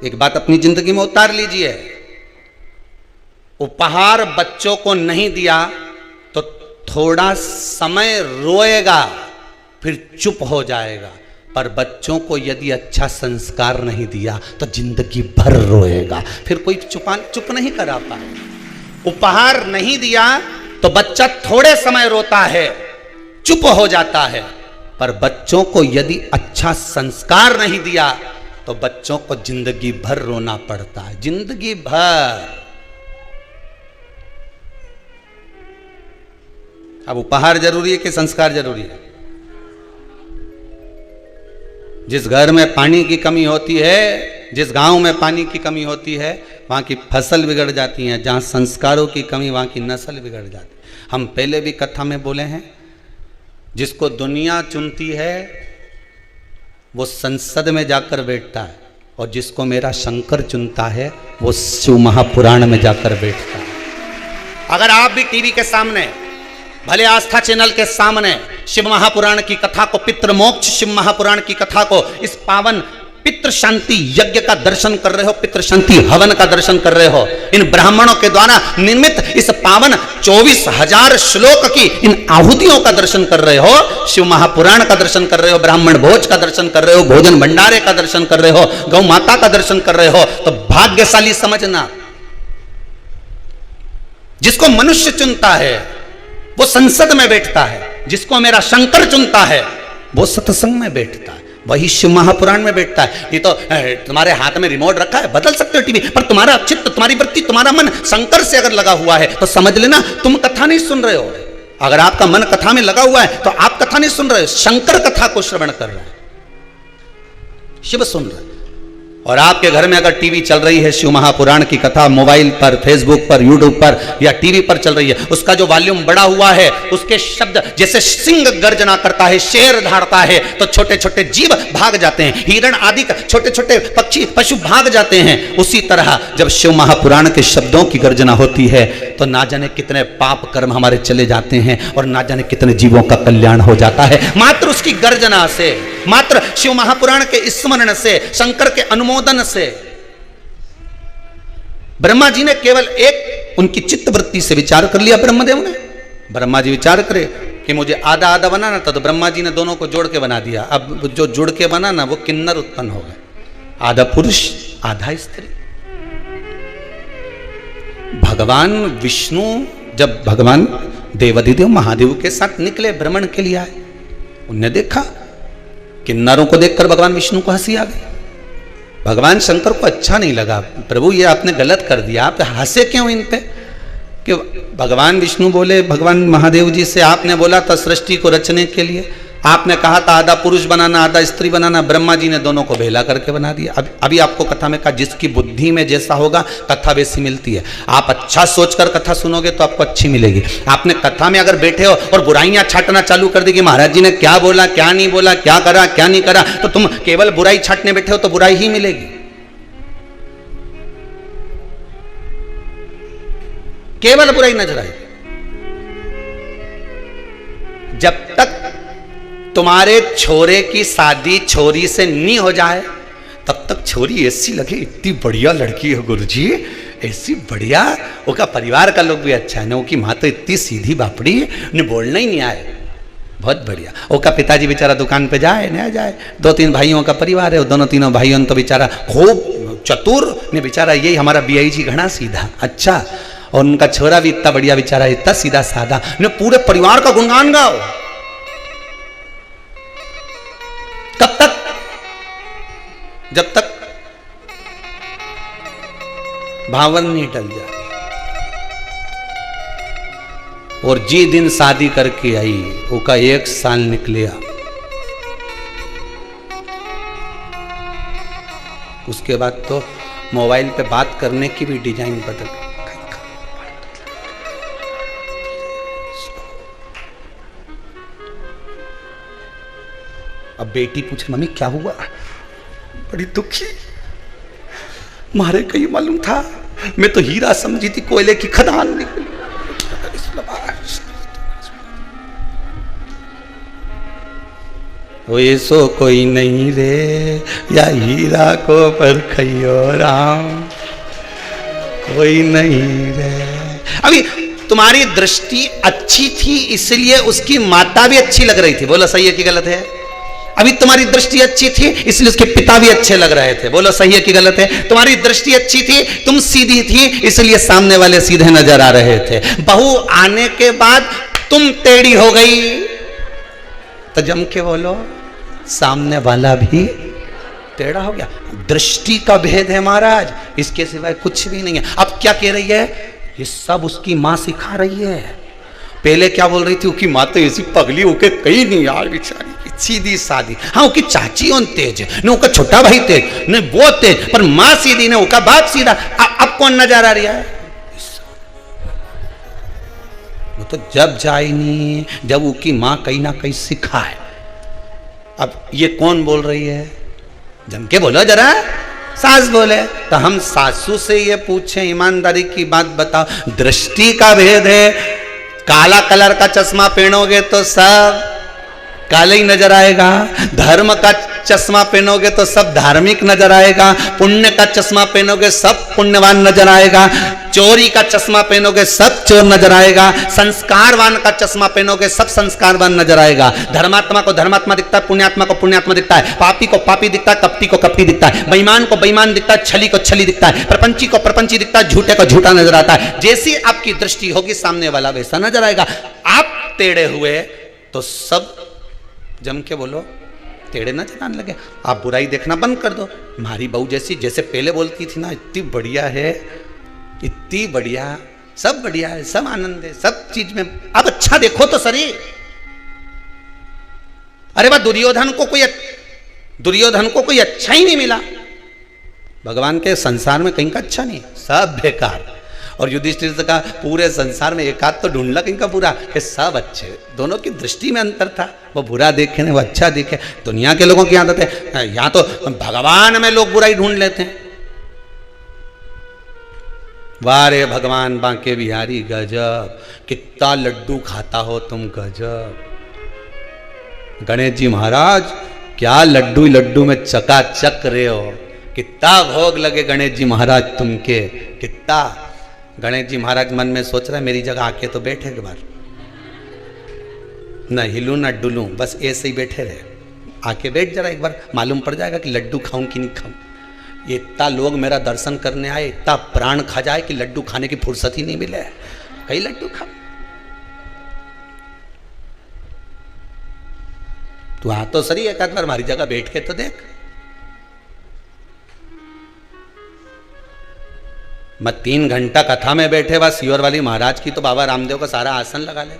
एक बात अपनी जिंदगी में उतार लीजिए, उपहार बच्चों को नहीं दिया तो थोड़ा समय रोएगा, फिर चुप हो जाएगा, पर बच्चों को यदि अच्छा संस्कार नहीं दिया तो जिंदगी भर रोएगा, फिर कोई चुप नहीं करा पाए। उपहार नहीं दिया तो बच्चा थोड़े समय रोता है, चुप हो जाता है, पर बच्चों को यदि अच्छा संस्कार नहीं दिया तो बच्चों को जिंदगी भर रोना पड़ता है, जिंदगी भर। अब उपहार जरूरी है कि संस्कार जरूरी है? जिस घर में पानी की कमी होती है, जिस गांव में पानी की कमी होती है, वहां की फसल बिगड़ जाती है। जहां संस्कारों की कमी, वहां की नस्ल बिगड़ जाती है। हम पहले भी कथा में बोले हैं, जिसको दुनिया चुनती है वो संसद में जाकर बैठता है, और जिसको मेरा शंकर चुनता है वो शिव महापुराण में जाकर बैठता है। अगर आप भी टीवी के सामने, भले आस्था चैनल के सामने शिव महापुराण की कथा को, पितृ मोक्ष शिव महापुराण की कथा को, इस पावन पितृ शांति यज्ञ का दर्शन कर रहे हो, पितृ शांति हवन का दर्शन कर रहे हो, इन ब्राह्मणों के द्वारा निर्मित इस पावन 24,000 श्लोक की इन आहुतियों का दर्शन कर रहे हो, शिव महापुराण का दर्शन कर रहे हो, ब्राह्मण भोज का दर्शन कर रहे हो, भोजन भंडारे का दर्शन कर रहे हो, गौ माता का दर्शन कर रहे हो, तो भाग्यशाली समझना। जिसको मनुष्य चुनता है वो संसद में बैठता है, जिसको मेरा शंकर चुनता है वो सत्संग में बैठता है, वही शिव महापुराण में बैठता है। ये तो तुम्हारे हाथ में रिमोट रखा है, बदल सकते हो टीवी, पर तुम्हारा चित्त, तुम्हारी वृत्ति, तुम्हारा मन शंकर से अगर लगा हुआ है तो समझ लेना तुम कथा नहीं सुन रहे हो। अगर आपका मन कथा में लगा हुआ है तो आप कथा नहीं सुन रहे हो, शंकर कथा को श्रवण कर रहे हैं, शिव सुन रहे हैं। और आपके घर में अगर टीवी चल रही है, शिव महापुराण की कथा मोबाइल पर, फेसबुक पर, यूट्यूब पर या टीवी पर चल रही है, उसका जो वॉल्यूम बढ़ा हुआ है, उसके शब्द जैसे सिंह गर्जना करता है, शेर धाड़ता है, तो छोटे छोटे जीव भाग जाते हैं, हिरण आदि छोटे छोटे पक्षी पशु भाग जाते हैं। उसी तरह जब शिव महापुराण के शब्दों की गर्जना होती है तो ना जाने कितने पाप कर्म हमारे चले जाते हैं और ना जाने कितने जीवों का कल्याण हो जाता है, मात्र उसकी गर्जना से, मात्र शिव महापुराण के स्मरण से, शंकर के अनुमोदन से। ब्रह्मा जी ने केवल एक उनकी चित्त वृत्ति से विचार कर लिया, ब्रह्मदेव ने। ब्रह्मा जी विचार करे कि मुझे आधा आधा बनाना था, तो ब्रह्मा जी ने दोनों को जोड़ के बना दिया। अब जो जुड़ के बना ना, वो किन्नर उत्पन्न हो गए, आधा पुरुष आधा स्त्री। भगवान विष्णु जब भगवान देवाधिदेव महादेव के साथ निकले, भ्रमण के लिए आए, उन्हें देखा, किन्नरों को देखकर भगवान विष्णु को हंसी आ गई। भगवान शंकर को अच्छा नहीं लगा, प्रभु ये आपने गलत कर दिया, आप हंसे क्यों इन पे? कि भगवान विष्णु बोले भगवान महादेव जी से, आपने बोला था सृष्टि को रचने के लिए, आपने कहा था आधा पुरुष बनाना आधा स्त्री बनाना, ब्रह्मा जी ने दोनों को भेला करके बना दिया। अभी आपको कथा में कहा, जिसकी बुद्धि में जैसा होगा कथा वैसी मिलती है। आप अच्छा सोचकर कथा सुनोगे तो आपको अच्छी मिलेगी। आपने कथा में अगर बैठे हो और बुराइयां छाटना चालू कर दी कि महाराज जी ने क्या बोला, क्या नहीं बोला, क्या करा क्या नहीं करा, तो तुम केवल बुराई छाटने बैठे हो तो बुराई ही मिलेगी, केवल बुराई नजर आएगी। जब तक तुम्हारे छोरे की शादी छोरी से नहीं हो जाए तब तक छोरी ऐसी लगे इतनी बढ़िया लड़की है गुरुजी, ऐसी बढ़िया, उसका परिवार का लोग भी अच्छा है ना, उसकी माँ तो इतनी सीधी बापड़ी है, उन्हें बोलना ही नहीं आए, बहुत बढ़िया। उसका पिताजी बेचारा दुकान पे जाए न जाए, 2-3 भाइयों का परिवार है, दोनों तीनों भाइयों तो बेचारा खूब चतुर ने, बेचारा यही हमारा BI जी घना सीधा अच्छा, और उनका छोरा भी इतना बढ़िया बेचारा, इतना सीधा साधा, ने पूरे परिवार का गुणगान गाओ। कब तक? जब तक भावन नहीं टल जाए। और जी दिन शादी करके आई, उसका 1 साल निकलिया, उसके बाद तो मोबाइल पे बात करने की भी डिजाइन बदल। अब बेटी पूछे मम्मी क्या हुआ, बड़ी दुखी, मारे कहीं मालूम था, मैं तो हीरा समझी थी, कोयले की खदान निकली। ऐसो कोई नहीं रे, या हीरा को परखियो राम, कोई नहीं रे। अभी तुम्हारी दृष्टि अच्छी थी इसलिए उसकी माता भी अच्छी लग रही थी, बोलो सही है कि गलत है? अभी तुम्हारी दृष्टि अच्छी थी इसलिए उसके पिता भी अच्छे लग रहे थे, बोलो सही है कि गलत है? तुम्हारी दृष्टि अच्छी थी, तुम सीधी थी इसलिए सामने वाले सीधे नजर आ रहे थे। बहू आने के बाद तुम टेढ़ी हो गई तो जम के बोलो सामने वाला भी टेढ़ा हो गया। दृष्टि का भेद है महाराज, इसके सिवाय कुछ भी नहीं है। अब क्या कह रही है? ये सब उसकी मां सिखा रही है। पहले क्या बोल रही थी? उसकी मां तो ऐसी पगली होके कहीं नहीं यार, बेचारी सीधी सादी। हाँ उसकी चाची उन तेज है, न उसका छोटा भाई तेज, न वो तेज, पर मां सीधी, न उसका बाप सीधा। अब कौन नजर आ रहा है? वो तो जब जाए नहीं जब उसकी मां कहीं ना कहीं सिखा है। अब ये कौन बोल रही है? जम के बोलो जरा। सास बोले तो हम सासू से ये पूछें, ईमानदारी की बात बताओ, दृष्टि का भेद है। काला कलर का चश्मा पहनोगे तो सब काले ही नजर आएगा, धर्म का चश्मा पहनोगे तो सब धार्मिक नजर आएगा, पुण्य का चश्मा पहनोगे सब पुण्यवान नजर आएगा, चोरी का चश्मा पहनोगे सब चोर नजर आएगा, संस्कारवान का चश्मा पहनोगे सब संस्कारवान नजर आएगा। धर्मात्मा को धर्मात्मा दिखता है, पुण्यात्मा को पुण्यात्मा दिखता है, पापी को पापी दिखता है, कपटी को कपटी दिखता है, बेईमान को बेईमान दिखता है, छली को छली दिखता है, प्रपंची को प्रपंची दिखता है, झूठे को झूठा नजर आता है। जैसी आपकी दृष्टि होगी सामने वाला वैसा नजर आएगा। आप टेढ़े हुए तो सब जम के बोलो टेढ़े ना चलाने लगे। आप बुराई देखना बंद कर दो। हमारी बहू जैसे पहले बोलती थी ना, इतनी बढ़िया है, इतनी बढ़िया, सब बढ़िया है, सब आनंद है, सब चीज में। अब अच्छा देखो तो सही। अरे वाह, दुर्योधन को कोई अच्छा ही नहीं मिला। भगवान के संसार में कहीं का अच्छा नहीं, सब बेकार। और युधिष्ठिर से कहा पूरे संसार में एक आध तो ढूंढला कहीं का बुरा, कि सब अच्छे। दोनों की दृष्टि में अंतर था, वो बुरा देखे नहीं वो अच्छा देखे। दुनिया के लोगों की आदत है, यहाँ तो भगवान में लोग बुराई ढूंढ लेते हैं। वाह रे भगवान बांके बिहारी गजब, कितना लड्डू खाता हो तुम, गजब। गणेश जी महाराज क्या लड्डू लड्डू में चकाचक रहे हो, कितना भोग लगे गणेश जी महाराज तुमके, कितना। गणेश जी महाराज मन में सोच रहे हैं मेरी जगह आके तो बैठे एक बार, न हिलूं न डुलूं, बस ऐसे ही बैठे रहे। आके बैठ जरा एक बार, मालूम पड़ जाएगा कि लड्डू खाऊं कि नहीं खाऊं। ये इतना लोग मेरा दर्शन करने आए, इतना प्राण खा जाए कि लड्डू खाने की फुर्सत ही नहीं मिले, कई लड्डू खाओ। तू आ तो सही एक आध बार हमारी जगह बैठ के तो देख। मैं 3 घंटा कथा में बैठे बस सियोर वाली महाराज की तो बाबा रामदेव का सारा आसन लगा ले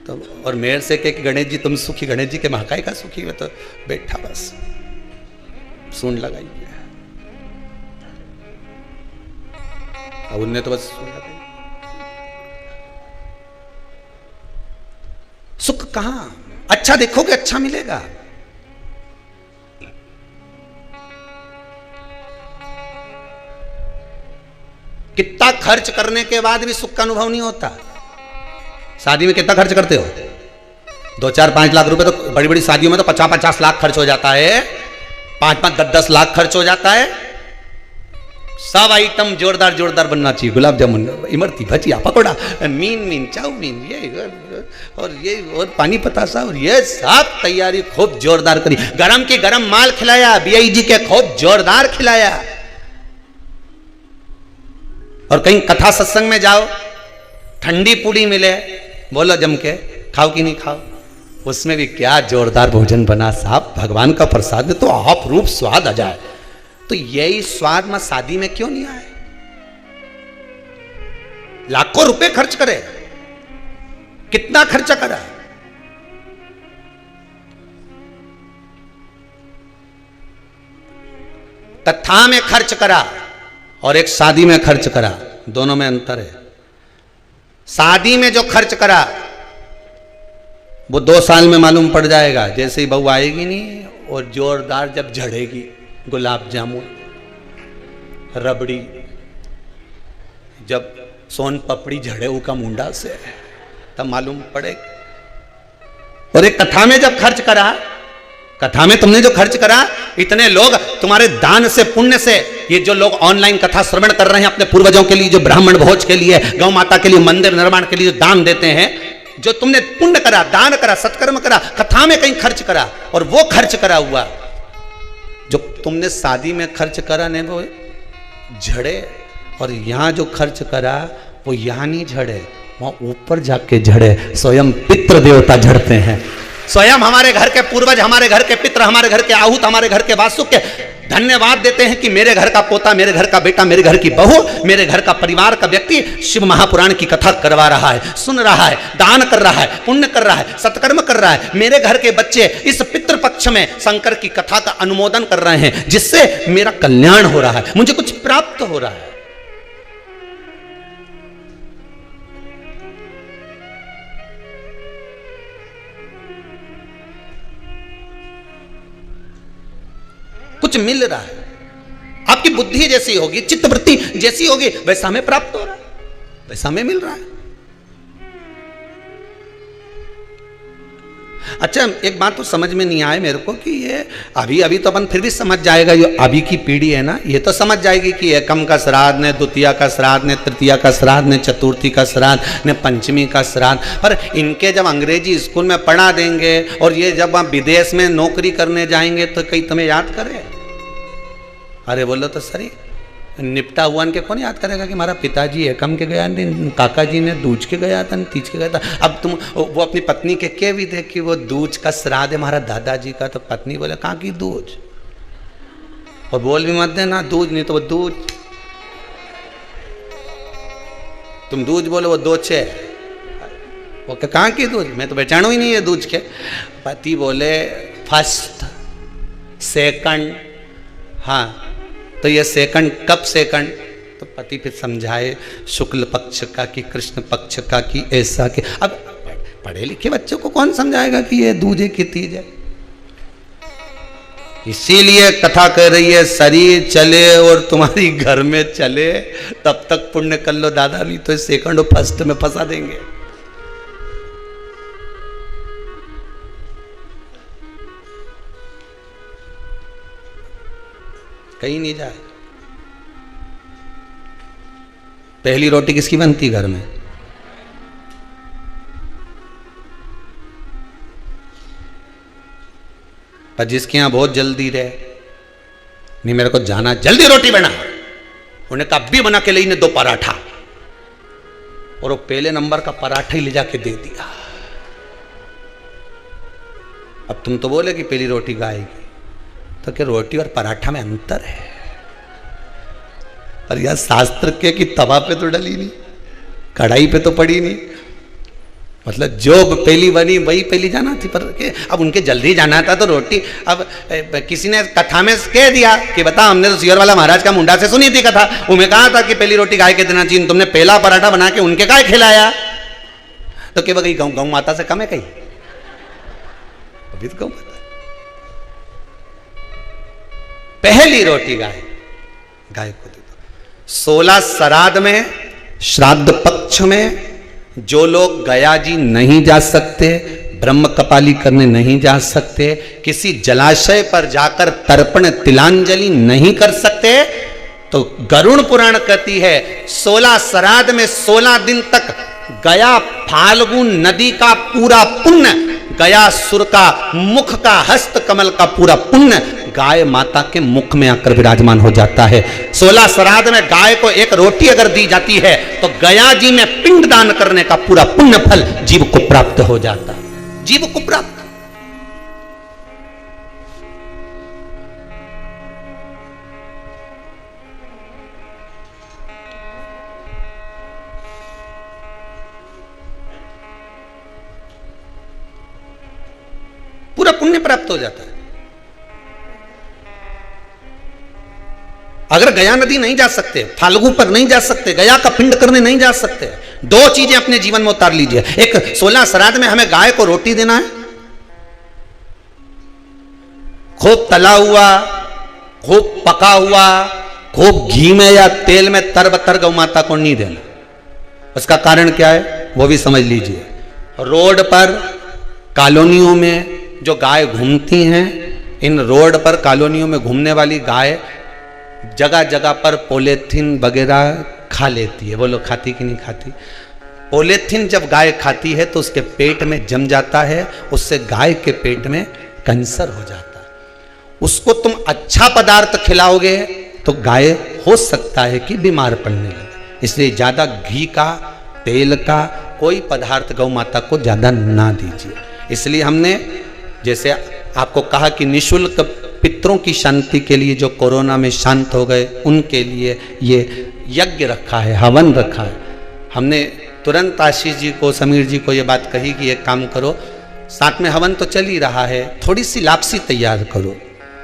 तो, और मेरे से कहे कि गणेश जी तुम सुखी, गणेश जी के महाकाय का सुखी, मैं तो बैठा बस सुन लगाई। अब उनने तो बस सुन लगाई। सुख कहां? अच्छा देखोगे अच्छा मिलेगा। कितना खर्च करने के बाद भी सुख का अनुभव नहीं होता। शादी में कितना खर्च करते हो? 2-4-5 लाख रुपए तो बड़ी बड़ी शादियों में तो 50-50 लाख खर्च हो जाता है, 5-5, 10-10 लाख खर्च हो जाता है। सब आइटम जोरदार जोरदार बनना चाहिए, गुलाब जामुन, इमरती, भजिया, पकौड़ा, मीन चाउमीन, ये और पानी पतासा, और ये सब तैयारी खूब जोरदार करी। गरम की गरम माल खिलाया, BIG के खूब जोरदार खिलाया। और कहीं कथा सत्संग में जाओ, ठंडी पूड़ी मिले, बोलो जम के खाओ कि नहीं खाओ, उसमें भी क्या जोरदार भोजन बना साहब, भगवान का प्रसाद में तो आप रूप स्वाद आ जाए। तो यही स्वाद में शादी में क्यों नहीं आए? लाखों रुपए खर्च करे, कितना खर्चा करा, कथा में खर्च करा और एक शादी में खर्च करा, दोनों में अंतर है। शादी में जो खर्च करा वो 2 साल में मालूम पड़ जाएगा, जैसे ही बहू आएगी नहीं और जोरदार जब झड़ेगी, गुलाब जामुन, रबड़ी, जब सोन पपड़ी झड़े का मुंडा से, तब मालूम पड़े और एक कथा में जब खर्च करा, कथा में तुमने जो खर्च करा, इतने लोग तुम्हारे दान से, पुण्य से, ये जो लोग ऑनलाइन कथा श्रवण कर रहे हैं अपने पूर्वजों के लिए, जो ब्राह्मण भोज के लिए, गौ माता के लिए, मंदिर निर्माण के लिए जो दान देते हैं, जो तुमने पुण्य करा, दान करा, सत्कर्म करा, कथा में कहीं खर्च करा, और वो खर्च करा हुआ जो तुमने शादी में खर्च करा ने वो झड़े, और यहां जो खर्च करा वो यहां नहीं झड़े, वहां ऊपर जाके झड़े। स्वयं पितृ देवता झड़ते हैं, स्वयं हमारे घर के पूर्वज, हमारे घर के पितृ, हमारे घर के आहूत, हमारे घर के वासुक धन्यवाद देते हैं कि मेरे घर का पोता, मेरे घर का बेटा, मेरे घर की बहू, मेरे घर का परिवार का व्यक्ति शिव महापुराण की कथा करवा रहा है, सुन रहा है, दान कर रहा है, पुण्य कर रहा है, सत्कर्म कर रहा है। मेरे घर के बच्चे इस पितृपक्ष में शंकर की कथा का अनुमोदन कर रहे हैं, जिससे मेरा कल्याण हो रहा है, मुझे कुछ प्राप्त हो रहा है। कुछ मिल रहा है, आपकी बुद्धि जैसी होगी, चित्तवृत्ति जैसी होगी, वैसा हमें प्राप्त हो रहा है, वैसा हमें मिल रहा है। अच्छा, एक बात तो समझ में नहीं आए मेरे को कि ये अभी तो अपन फिर भी समझ जाएगा, ये अभी की पीढ़ी है ना, ये तो समझ जाएगी कि एकम का श्राद्ध ने, द्वितीया का श्राद्ध ने, तृतीया का श्राद्ध ने, चतुर्थी का श्राद्ध ने, पंचमी का श्राद्ध। पर इनके जब अंग्रेजी स्कूल में पढ़ा देंगे और ये जब आप विदेश में नौकरी करने जाएंगे तो कहीं तुम्हें याद करे? अरे बोलो तो सही, निपटा हुआ के कौन याद करेगा कि हमारा पिताजी एकम के गया, काका जी ने दूज के गया था, तीज के गया था। अब तुम वो अपनी पत्नी के कह भी दे कि वो दूज का श्राद्ध है हमारा दादाजी का, तो पत्नी बोले कहाँ की दूज, और बोल भी मत देना दूज, नहीं तो वो दूज, तुम दूज बोलो वो दोचे, वो कहाँ की दूज, मैं तो पहचानू ही नहीं है दूज के। पति बोले फर्स्ट सेकंड, हाँ तो ये सेकंड कब सेकंड, तो पति फिर समझाए शुक्ल पक्ष का कि कृष्ण पक्ष का कि ऐसा कि, अब पढ़े लिखे बच्चों को कौन समझाएगा कि ये दूजे की तीज है। इसीलिए कथा कह रही है शरीर चले और तुम्हारी घर में चले तब तक पुण्य कर लो दादा, नहीं तो सेकंड और फर्स्ट में फंसा देंगे। कहीं नहीं जाए। पहली रोटी किसकी बनती घर में? पर जिसके यहां बहुत जल्दी रहे, नहीं मेरे को जाना, जल्दी रोटी बना, उन्हें कहा भी बना के ले 2 पराठा, और वो पहले नंबर का पराठा ही ले जाके दे दिया। अब तुम तो बोले कि पहली रोटी गाएगी, तो क्या रोटी और पराठा में अंतर है? और यह शास्त्र के कि तवा पे तो डली नहीं, कढ़ाई पे तो पड़ी नहीं, मतलब जो पहली बनी वही पहली जाना थी। पर अब उनके जल्दी जाना था तो रोटी, अब किसी ने कथा में कह दिया कि बता हमने तो सियर वाला महाराज का मुंडा से सुनी थी कथा, उन्हें कहा था कि पहली रोटी गाय के देना चाहिए, तुमने पहला पराठा बना के उनके गाय खिलाया, तो क्या कहीं गौ माता से कम है? कहीं अभी तो गौ माता, पहली रोटी गाय को दे दो। 16 श्राद्ध में, श्राद्ध पक्ष में जो लोग गया जी नहीं जा सकते, ब्रह्म कपाली करने नहीं जा सकते, किसी जलाशय पर जाकर तर्पण तिलांजलि नहीं कर सकते, तो गरुड़ पुराण कहती है 16 श्राद्ध में 16 दिन तक गया फाल्गुन नदी का पूरा पुण्य, गया सुर का मुख का हस्त कमल का पूरा पुण्य गाय माता के मुख में आकर विराजमान हो जाता है। 16 श्राद्ध में गाय को एक रोटी अगर दी जाती है तो गया जी में पिंड दान करने का पूरा पुण्य फल जीव को प्राप्त हो जाता है, जीव को प्राप्त। पूरा पुण्य प्राप्त हो जाता है। अगर गया नदी नहीं जा सकते, फाल्गु पर नहीं जा सकते, गया का पिंड करने नहीं जा सकते, 2 चीजें अपने जीवन में उतार लीजिए। एक 16 श्राद्ध में हमें गाय को रोटी देना है, खूब तला हुआ, खूब पका हुआ, खूब घी में या तेल में तरबतर गौ माता को नहीं देना। उसका कारण क्या है वो भी समझ लीजिए। रोड पर कॉलोनियों में जो गाय घूमती हैं, इन रोड पर कॉलोनियों में घूमने वाली गाय जगह जगह पर पॉलीथीन वगैरह खा लेती है। वो लोग खाती कि नहीं खाती? पॉलीथीन जब गाय खाती है तो उसके पेट में जम जाता है, उससे गाय के पेट में कैंसर हो जाता है। उसको तुम अच्छा पदार्थ खिलाओगे तो गाय हो सकता है कि बीमार पड़ने लगे। इसलिए ज़्यादा घी का, तेल का कोई पदार्थ गौ माता को ज़्यादा ना दीजिए। इसलिए हमने जैसे आपको कहा कि निःशुल्क पितरों की शांति के लिए जो कोरोना में शांत हो गए उनके लिए ये यज्ञ रखा है, हवन रखा है। हमने तुरंत आशीष जी को, समीर जी को ये बात कही कि एक काम करो, साथ में हवन तो चल ही रहा है, थोड़ी सी लापसी तैयार करो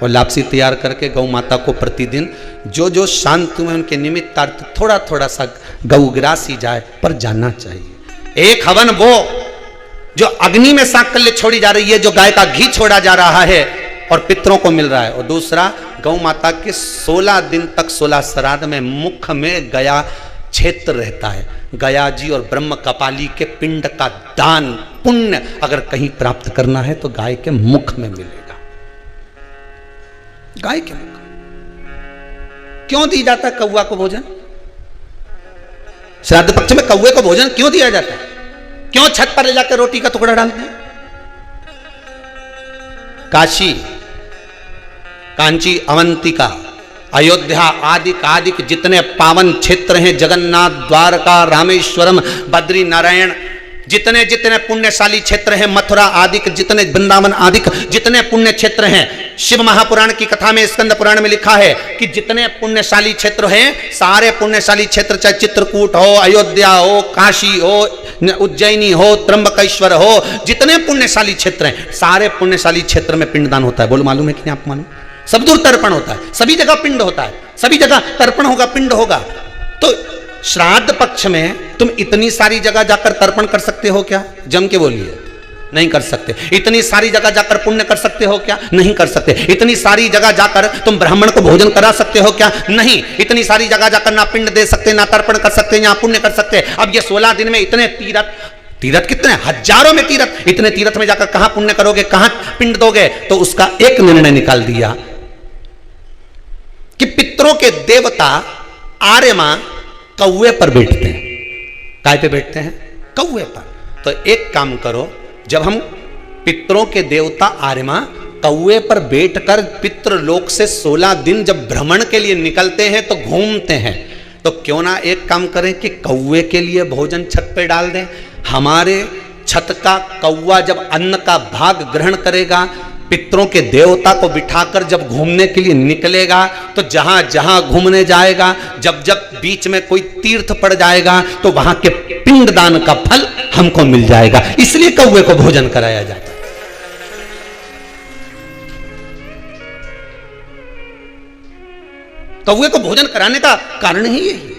और लापसी तैयार करके गौ माता को प्रतिदिन जो जो शांत में उनके निमित्तार्थ थोड़ा थोड़ा सा गौग्रासी जाए पर जाना चाहिए। एक हवन वो जो अग्नि में सांकल्य छोड़ी जा रही है, जो गाय का घी छोड़ा जा रहा है और पितरों को मिल रहा है, और दूसरा गौ माता के 16 दिन तक 16 श्राद्ध में मुख में गया क्षेत्र रहता है। गया जी और ब्रह्म कपाली के पिंड का दान पुण्य अगर कहीं प्राप्त करना है तो गाय के मुख में मिलेगा। गाय के मुख क्यों दी जाता है कौवा को भोजन? श्राद्ध पक्ष में कौवे को भोजन क्यों दिया जाता है? क्यों छत पर ले जाकर रोटी का टुकड़ा डालते हैं? काशी, कांची, अवंतिका, अयोध्या आदि जितने पावन क्षेत्र हैं, जगन्नाथ, द्वारका, रामेश्वरम, बद्री नारायण, जितने जितने पुण्यशाली क्षेत्र हैं, मथुरा आदि जितने, वृंदावन आदि जितने पुण्य क्षेत्र हैं, शिव महापुराण की कथा में, स्कंद पुराण में लिखा है कि जितने पुण्यशाली क्षेत्र हैं, सारे पुण्यशाली क्षेत्र, चाहे चित्रकूट हो, अयोध्या हो, काशी हो, उज्जैनी हो, त्र्यंबकेश्वर हो, जितने पुण्यशाली क्षेत्र हैं, सारे पुण्यशाली क्षेत्र में पिंडदान होता है। बोलो मालूम है कि नहीं? आप मालूम? सब दूर तर्पण होता है, सभी जगह पिंड होता है, सभी जगह तर्पण होगा, पिंड होगा। तो श्राद्ध पक्ष में तुम इतनी सारी जगह जाकर तर्पण कर सकते हो क्या? जम के बोलिए, नहीं कर सकते। इतनी सारी जगह जाकर पुण्य कर सकते हो क्या? नहीं कर सकते। इतनी सारी जगह जाकर तुम ब्राह्मण को भोजन करा सकते हो क्या? नहीं। इतनी सारी जगह जाकर ना पिंड दे सकते, ना तर्पण कर सकते, ना पुण्य कर सकते। अब ये 16 दिन में इतने तीर्थ कितने हजारों में तीर्थ, इतने तीर्थ में जाकर कहां पुण्य करोगे, कहां पिंड दोगे? तो उसका एक निर्णय निकाल दिया कि पितरों के देवता आर्यमा कौवे पर बैठते हैं। काय पे बैठते हैं? कौवे पर। तो एक काम करो, जब हम पितरों के देवता आर्यमा कौवे पर बैठकर पितृ लोक से 16 दिन जब भ्रमण के लिए निकलते हैं तो घूमते हैं, तो क्यों ना एक काम करें कि कौवे के लिए भोजन छत पे डाल दें। हमारे छत का कौवा जब अन्न का भाग ग्रहण करेगा, पितरों के देवता को बिठाकर जब घूमने के लिए निकलेगा, तो जहां जहां घूमने जाएगा, जब जब बीच में कोई तीर्थ पड़ जाएगा, तो वहां के पिंडदान का फल हमको मिल जाएगा। इसलिए कौवे को भोजन कराया जाता है। कौवे को भोजन कराने का कारण ही यही है।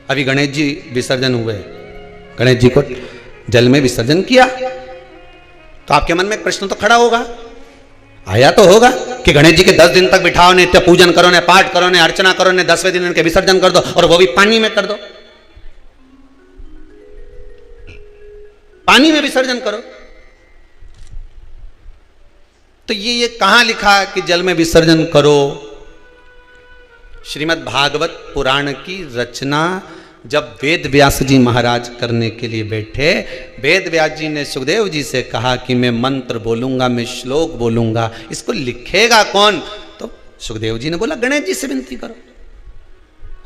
अभी गणेश जी विसर्जन हुए, गणेश जी को जल में विसर्जन किया, तो आपके मन में प्रश्न तो खड़ा होगा, आया तो होगा कि गणेश जी के 10 दिन तक बिठाओ, नित्य पूजन करो, ने पाठ करो, ने अर्चना करो, ने 10वें दिन इनके विसर्जन कर दो, और वो भी पानी में कर दो, पानी में विसर्जन करो। तो ये कहां लिखा है कि जल में विसर्जन करो? श्रीमद् भागवत पुराण की रचना जब वेद व्यास जी महाराज करने के लिए बैठे, वेद व्यास जी ने सुखदेव जी से कहा कि मैं मंत्र बोलूंगा, मैं श्लोक बोलूंगा, इसको लिखेगा कौन? तो सुखदेव जी ने बोला गणेश जी से विनती करो।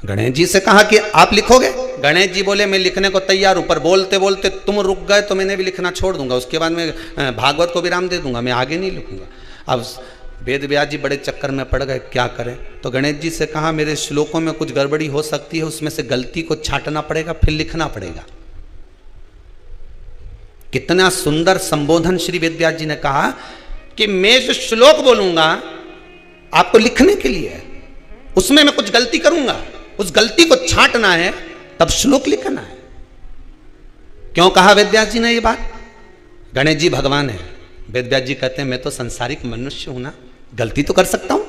गणेश जी से कहा कि आप लिखोगे? गणेश जी बोले मैं लिखने को तैयार हूं, पर बोलते बोलते तुम रुक गए तो मैंने भी लिखना छोड़ दूंगा, उसके बाद मैं भागवत को विराम दे दूंगा, मैं आगे नहीं लिखूंगा। अब वेद व्यास जी बड़े चक्कर में पड़ गए, क्या करें? तो गणेश जी से कहा मेरे श्लोकों में कुछ गड़बड़ी हो सकती है, उसमें से गलती को छांटना पड़ेगा, फिर लिखना पड़ेगा। कितना सुंदर संबोधन श्री वेद व्यास जी ने कहा कि मैं जो श्लोक बोलूंगा आपको लिखने के लिए है, उसमें मैं कुछ गलती करूंगा, उस गलती को छांटना है, तब श्लोक लिखना है। क्यों कहा वेद व्यास जी ने ये बात? गणेश जी भगवान है, वेद व्यास जी कहते हैं मैं तो संसारिक मनुष्य हूं ना, गलती तो कर सकता हूं।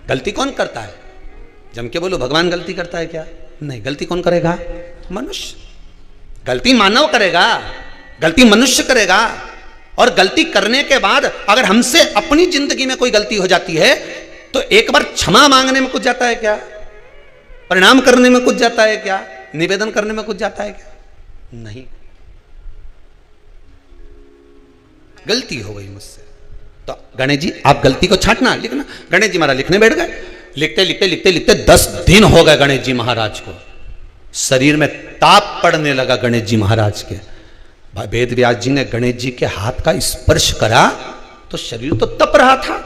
गलती कौन करता है? जम के बोलो भगवान गलती करता है क्या? नहीं, गलती कौन करेगा? मनुष्य। गलती मानव करेगा, गलती मनुष्य करेगा। और गलती करने के बाद अगर हमसे अपनी जिंदगी में कोई गलती हो जाती है तो एक बार क्षमा मांगने में कुछ जाता है क्या? प्रणाम करने में कुछ जाता है क्या? निवेदन करने में कुछ जाता है क्या? नहीं। गलती हो गई मुझसे तो गणेश जी आप गलती को छांटना, लिखना। गणेश जी महाराज लिखने बैठ गए। लिखते लिखते लिखते लिखते 10 दिन हो गए गणेश जी महाराज को। शरीर में ताप पड़ने लगा गणेश जी महाराज के। वेद व्यास जी ने गणेश जी के हाथ का स्पर्श करा तो शरीर तो तप रहा था।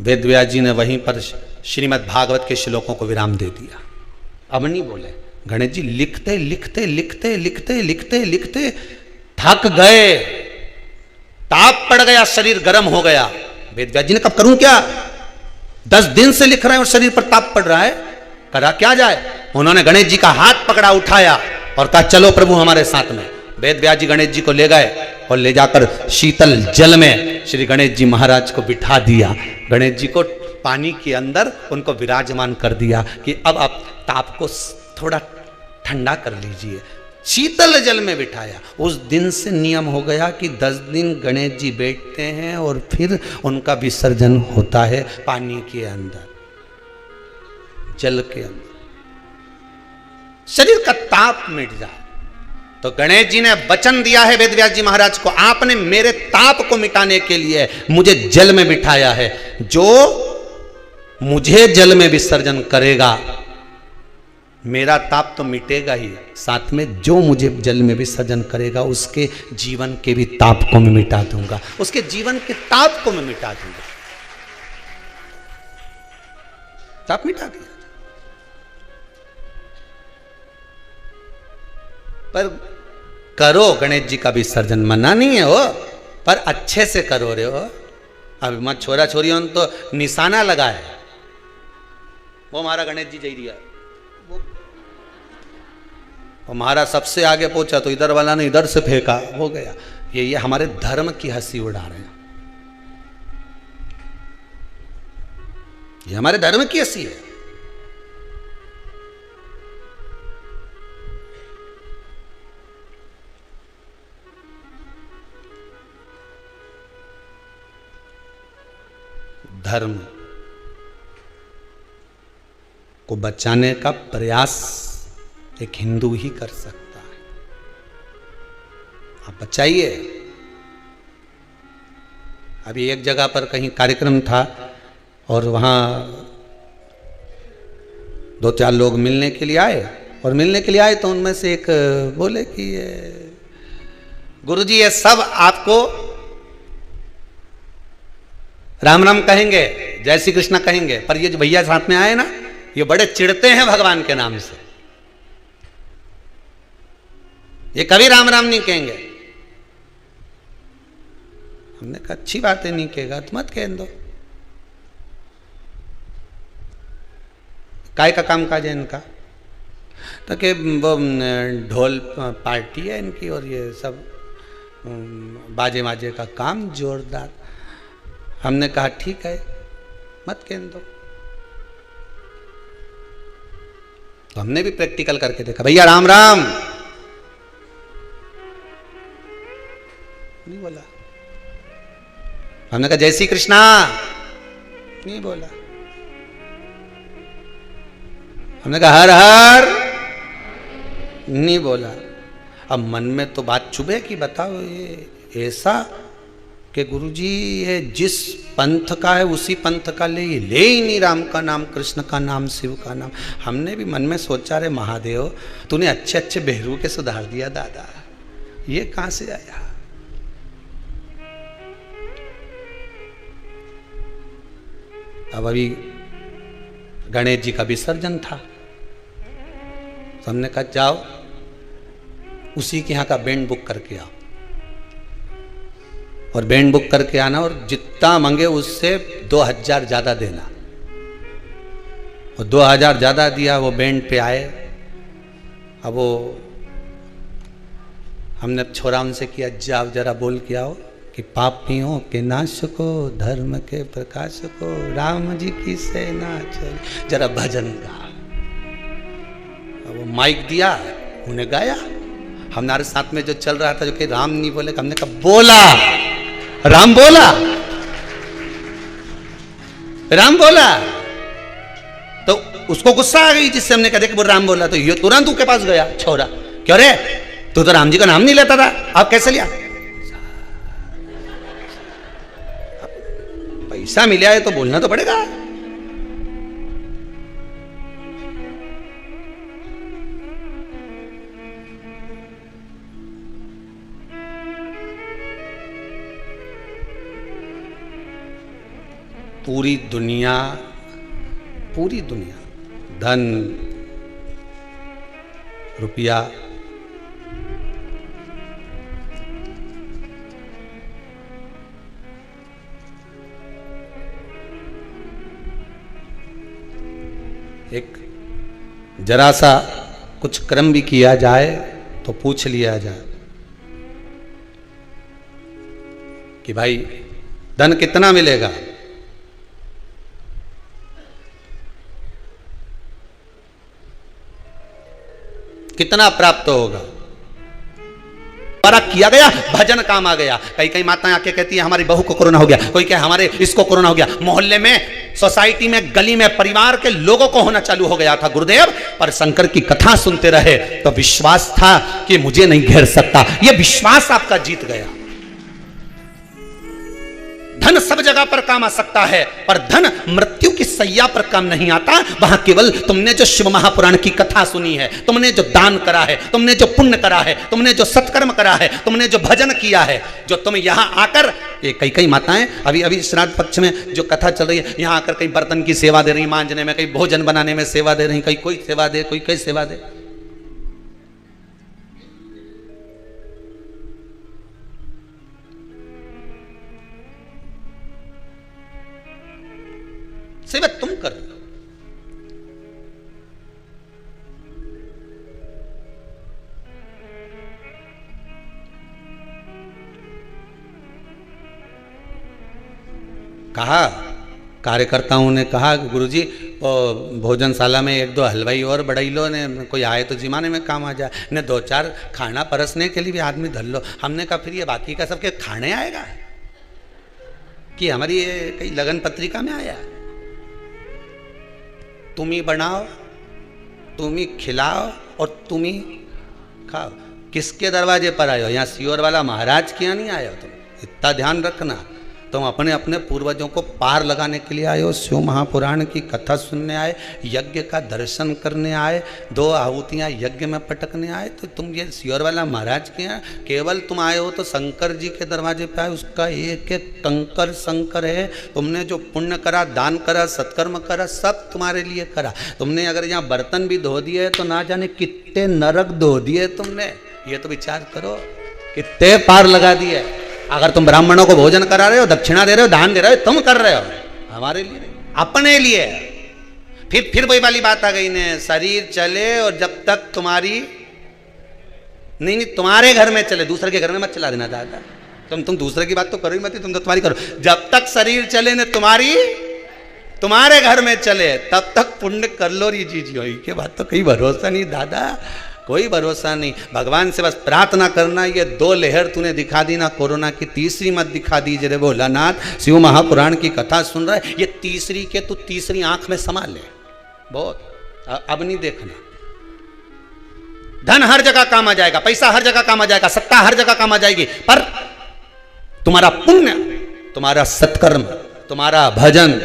वेद व्यास जी ने वहीं पर श्रीमद् भागवत के श्लोकों को विराम दे दिया। अब नहीं बोले। गणेश जी लिखते लिखते लिखते लिखते लिखते लिखते थक गए, ताप पड़ गया, शरीर गर्म हो गया। वेद व्यास जी ने कब करूं क्या? 10 दिन से लिख रहे हैं और शरीर पर ताप पड़ रहा है, करा क्या जाए? उन्होंने गणेश जी का हाथ पकड़ा, उठाया और कहा चलो प्रभु हमारे साथ में। वेद व्यास जी गणेश जी को ले गए और ले जाकर शीतल जल में श्री गणेश जी महाराज को बिठा दिया। गणेश जी को पानी के अंदर उनको विराजमान कर दिया कि अब आप ताप को थोड़ा ठंडा कर लीजिए। शीतल जल में बिठाया। उस दिन से नियम हो गया कि 10 दिन गणेश जी बैठते हैं और फिर उनका विसर्जन होता है पानी के अंदर, जल के अंदर, शरीर का ताप मिट जाए। तो गणेश जी ने वचन दिया है वेद व्यास जी महाराज को, आपने मेरे ताप को मिटाने के लिए मुझे जल में बिठाया है। जो मुझे जल में विसर्जन करेगा मेरा ताप तो मिटेगा ही, साथ में जो मुझे जल में विसर्जन करेगा उसके जीवन के भी ताप को मैं मिटा दूंगा, उसके जीवन के ताप को मैं मिटा दूंगा। ताप मिटा दिया। पर करो गणेश जी का विसर्जन, मना नहीं है वो, पर अच्छे से करो रे हो। अब मत छोरा छोरियों ने तो निशाना लगाए, वो हमारा गणेश जी जई दिया, वो हमारा सबसे आगे पहुंचा तो इधर वाला ने इधर से फेंका, हो गया। ये हमारे धर्म की हंसी उड़ा रहे हैं, ये हमारे धर्म की हंसी है। धर्म को बचाने का प्रयास एक हिंदू ही कर सकता है। आप बचाइए। अभी एक जगह पर कहीं कार्यक्रम था और वहाँ 2-4 लोग मिलने के लिए आए, और मिलने के लिए आए तो उनमें से एक बोले कि गुरुजी ये सब आपको राम राम कहेंगे, जय श्री कृष्णा कहेंगे, पर ये जो भैया साथ में आए ना ये बड़े चिढ़ते हैं भगवान के नाम से, ये कभी राम राम नहीं कहेंगे। हमने कहा अच्छी बात है, नहीं कहेगा तो मत कह दो, काय का काम काज है इनका? तो कि वो ढोल पार्टी है इनकी और ये सब बाजे माजे का काम जोरदार। हमने कहा ठीक है मत कह दो। तो हमने भी प्रैक्टिकल करके देखा, भैया राम राम नहीं बोला। हमने कहा जय श्री कृष्णा नहीं बोला। हमने कहा हर हर नहीं बोला। अब मन में तो बात चुभे कि बताओ ये ऐसा कि गुरुजी ये जिस पंथ का है उसी पंथ का ले ही नहीं राम का नाम, कृष्ण का नाम, शिव का नाम। हमने भी मन में सोचा रे महादेव तूने अच्छे अच्छे बहरू के सुधार दिया दादा, ये कहां से आया? अब अभी गणेश जी का विसर्जन था, तो हमने कहा जाओ उसी के यहाँ का बैंड बुक करके आओ, और बैंड बुक करके आना और जितना मांगे उससे 2000 ज्यादा देना। और 2000 ज्यादा दिया, वो बैंड पे आए। अब वो हमने छोरा उनसे किया, जाओ जरा बोल के आओ कि पापियों के नाश को, धर्म के प्रकाश को, राम जी की सेना चली, जरा भजन गा। वो माइक दिया, उन्हें गाया। हमारे साथ में जो चल रहा था जो कि राम नहीं बोले, हमने कहा बोला, राम बोला, राम बोला। तो उसको गुस्सा आ गई, जिससे हमने कहा कि वो राम बोला। तो ये तुरंत उसके पास गया छोरा, क्यों रे तू तो राम जी का नाम नहीं लेता था, अब कैसे लिया? पैसा मिला है तो बोलना तो पड़ेगा। पूरी दुनिया धन रुपया एक जरा सा कुछ कर्म भी किया जाए तो पूछ लिया जाए कि भाई धन कितना मिलेगा, कितना प्राप्त होगा। किया गया भजन काम आ गया। कई कई माताएं आके कहती है हमारी बहू को कोरोना हो गया, कोई कहे हमारे इसको कोरोना हो गया। मोहल्ले में, सोसाइटी में, गली में, परिवार के लोगों को होना चालू हो गया था गुरुदेव। पर शंकर की कथा सुनते रहे तो विश्वास था कि मुझे नहीं घेर सकता। यह विश्वास आपका जीत गया। धन सब जगह पर काम आ सकता है, पर धन मृत्यु की सैया पर काम नहीं आता। वहां केवल तुमने जो शिव महापुराण की कथा सुनी है, तुमने जो दान करा है, तुमने जो पुण्य करा है, तुमने जो सत्कर्म करा है, तुमने जो भजन किया है, जो तुम यहां आकर, ये कई कई माताएं अभी श्राद्ध पक्ष में जो कथा चल रही है, यहां आकर कहीं बर्तन की सेवा दे रही, मांजने में, कहीं भोजन बनाने में सेवा दे रही, कहीं कोई सेवा दे, कोई सेवा दे। सेवा तुम कर रहे हो। कहा कार्यकर्ताओं ने कहा कि गुरुजी भोजनशाला में एक दो हलवाई और बढ़ाई लो ने, कोई आए तो जिमाने में काम आ जाए, ने दो चार खाना परसने के लिए भी आदमी धर लो। हमने कहा फिर ये बाकी का सबके खाने आएगा कि हमारी ये कई लगन पत्रिका में आया? तुम ही बनाओ, तुम ही खिलाओ और तुम ही खाओ। किसके दरवाजे पर आए हो? यहाँ सियोर वाला महाराज के यहाँ नहीं आए हो तुम, इतना ध्यान रखना। तुम अपने अपने पूर्वजों को पार लगाने के लिए आए हो, शिव महापुराण की कथा सुनने आए, यज्ञ का दर्शन करने आए, दो आहुतियाँ यज्ञ में पटकने आए। तो तुम ये सियोर वाला महाराज के यहाँ केवल तुम आए हो तो शंकर जी के दरवाजे पे आए, उसका एक एक कंकर शंकर है। तुमने जो पुण्य करा, दान करा, सत्कर्म करा, सब तुम्हारे लिए करा। तुमने अगर यहाँ बर्तन भी धो दिए तो ना जाने कितने नरक धो दिए तुमने, ये तो विचार करो, कितने पार लगा दिए। अगर तुम ब्राह्मणों को भोजन करा रहे हो, दक्षिणा दे रहे हो, दान दे रहे हो, तुम कर रहे हो, हमारे लिए नहीं, अपने लिए। फिर वही वाली बात आ गई ने, शरीर चले और जब तक तुम्हारी नहीं तुम्हारे घर में चले, दूसरे के घर में मत चला देना दादा। तुम दूसरे की बात तो करो ही मत, तुम तो तुम्हारी करो। जब तक शरीर चले ने तुम्हारे घर में चले, तब तक पुण्य कर लो री जी जी। के बात तो कहीं भरोसा नहीं दादा, कोई भरोसा नहीं। भगवान से बस प्रार्थना करना, ये दो लहर तूने दिखा दी ना कोरोना की, तीसरी मत दिखा दीजिए रे भोलानाथ। शिव महापुराण की कथा सुन रहा है, ये तीसरी के तू तीसरी आंख में समा ले, बहुत अब नहीं देखना। धन हर जगह काम आ जाएगा, पैसा हर जगह काम आ जाएगा, सत्ता हर जगह काम आ जाएगी, पर तुम्हारा पुण्य, तुम्हारा सत्कर्म, तुम्हारा भजन,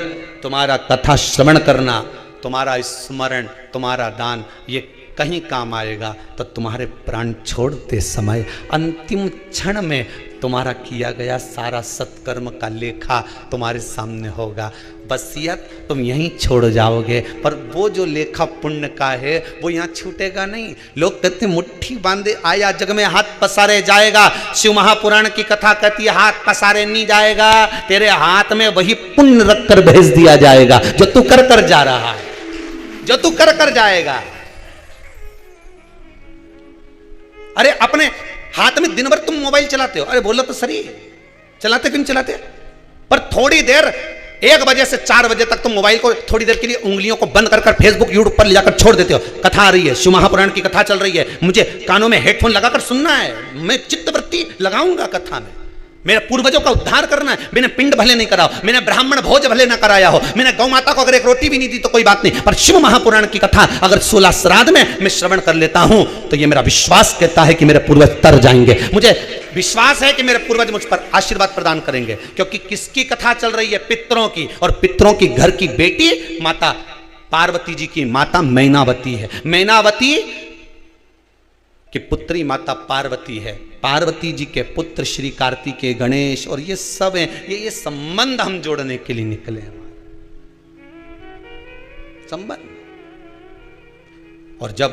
तुम्हारा कथा श्रवण करना, तुम्हारा स्मरण, तुम्हारा दान, ये कहीं काम आएगा। तो तुम्हारे प्राण छोड़ते समय अंतिम क्षण में तुम्हारा किया गया सारा सत्कर्म का लेखा तुम्हारे सामने होगा। वसीयत तुम यहीं छोड़ जाओगे, पर वो जो लेखा पुण्य का है वो यहाँ छूटेगा नहीं। लोग कहते मुट्ठी बांधे आया जग में हाथ पसारे जाएगा। शिव महापुराण की कथा कहती है हाथ पसारे नहीं जाएगा, तेरे हाथ में वही पुण्य रख कर भेज दिया जाएगा जो तू कर कर जा रहा है, जो तू कर कर जाएगा। अरे अपने हाथ में दिन भर तुम मोबाइल चलाते हो, अरे बोलो तो सही, चलाते क्यों नहीं चलाते? पर थोड़ी देर 1 बजे से 4 बजे तक तुम मोबाइल को थोड़ी देर के लिए उंगलियों को बंद कर फेसबुक यूट्यूब पर ले जाकर छोड़ देते हो। कथा आ रही है, शिव महापुराण की कथा चल रही है, मुझे कानों में हेडफोन लगाकर सुनना है, मैं चित्तवृत्ति लगाऊंगा कथा में, मेरे पूर्वजों का उद्धार करना है। मैंने पिंड भले नहीं करा हो, मैंने ब्राह्मण भोज भले ना कराया हो, मैंने गौ माता को अगर एक रोटी भी नहीं दी तो कोई बात नहीं, पर शिव महापुराण की कथा अगर 16 श्राद्ध में मैं श्रवण कर लेता हूं तो ये मेरा विश्वास कहता है कि मेरे पूर्वज तर जाएंगे। मुझे विश्वास है कि मेरे पूर्वज मुझ पर आशीर्वाद प्रदान करेंगे, क्योंकि किसकी कथा चल रही है? पितरों की, और पितरों की घर की बेटी माता पार्वती जी की माता मैनावती है। मैनावती कि पुत्री माता पार्वती है, पार्वती जी के पुत्र श्री कार्तिकेय गणेश, और ये सब हैं, ये संबंध हम जोड़ने के लिए निकले हैं, संबंध। और जब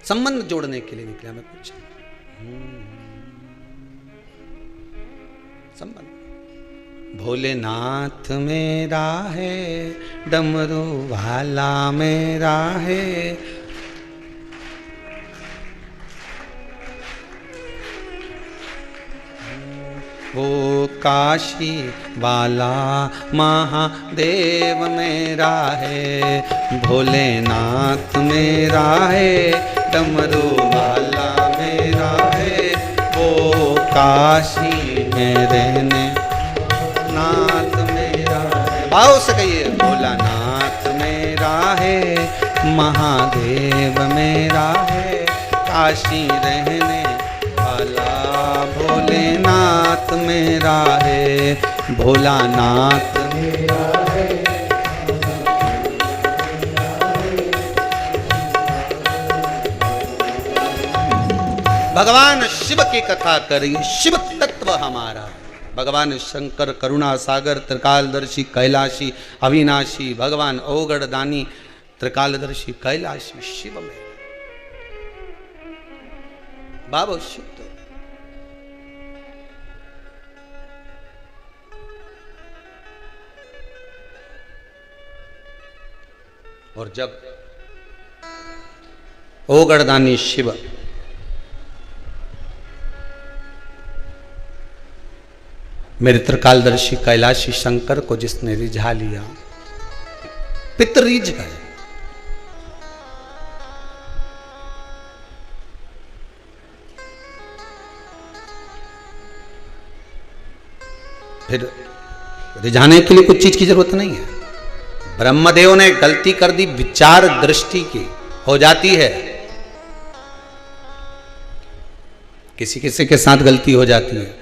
संबंध जोड़ने के लिए निकले हमें कुछ संबंध। भोलेनाथ मेरा है, डमरू वाला मेरा है, वो काशी वाला महादेव मेरा है। भोलेनाथ मेरा है, डमरू वाला मेरा है, वो काशी में रहने नाथ मेरा है। भाव से कहिए, भोलानाथ मेरा है, महादेव मेरा है, काशी रहने वाला भोलेनाथ मेरा है, भोलानाथ मेरा है। भगवान शिव की कथा करिए, शिव तत्व हमारा। भगवान शंकर करुणा सागर, त्रिकालदर्शी कैलाशी अविनाशी, भगवान ओगढ़ दानी त्रिकालदर्शी कैलाशी शिव में बाबा शुद्ध। और जब ओगढ़दानी शिव मेरे त्रिकालदर्शी कैलाशी शंकर को जिसने रिझा लिया, पितर रिझ गए। फिर रिझाने के लिए कुछ चीज की जरूरत नहीं है। ब्रह्मदेव ने गलती कर दी, विचार दृष्टि की हो जाती है, किसी किसी के साथ गलती हो जाती है।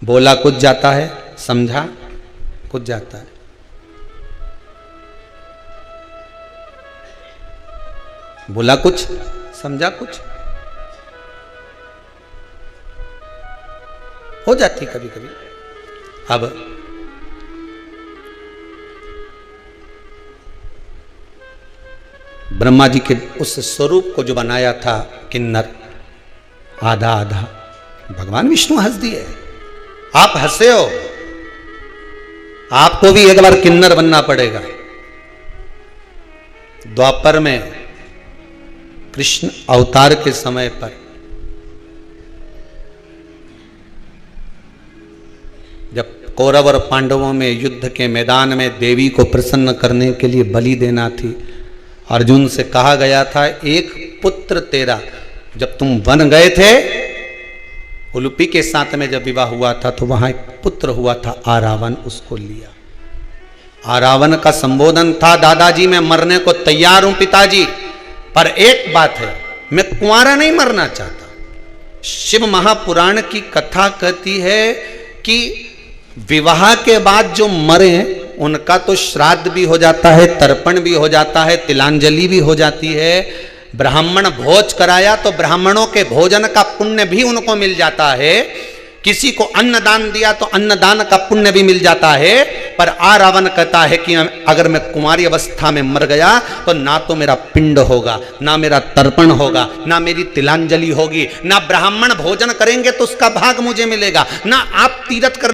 बोला कुछ जाता है, समझा कुछ जाता है। बोला कुछ, समझा कुछ, हो जाती कभी कभी। अब ब्रह्मा जी के उस स्वरूप को जो बनाया था किन्नर, आधा आधा, भगवान विष्णु हंस दिए। आप हंसे हो, आपको भी एक बार किन्नर बनना पड़ेगा। द्वापर में कृष्ण अवतार के समय पर जब कौरव और पांडवों में युद्ध के मैदान में देवी को प्रसन्न करने के लिए बलि देना थी, अर्जुन से कहा गया था एक पुत्र तेरा, जब तुम वन गए थे उलूपी के साथ में जब विवाह हुआ था तो वहां एक पुत्र हुआ था आरावन, उसको लिया। आरावन का संबोधन था, दादाजी मैं मरने को तैयार हूं पिताजी, पर एक बात है, मैं कुंवारा नहीं मरना चाहता। शिव महापुराण की कथा कहती है कि विवाह के बाद जो मरे उनका तो श्राद्ध भी हो जाता है, तर्पण भी हो जाता है, तिलांजलि भी हो जाती है। ब्राह्मण भोज कराया तो ब्राह्मणों के भोजन का पुण्य भी उनको मिल जाता है। किसी को अन्नदान दिया तो अन्नदान का पुण्य भी मिल जाता है। पर आरावन कहता है कि अगर मैं कुमारी अवस्था में मर गया तो ना तो मेरा पिंड होगा, ना मेरा तर्पण होगा, ना मेरी तिलांजलि होगी, ना ब्राह्मण भोजन करेंगे तो उसका भाग मुझे मिलेगा, ना आप तीर्थ कर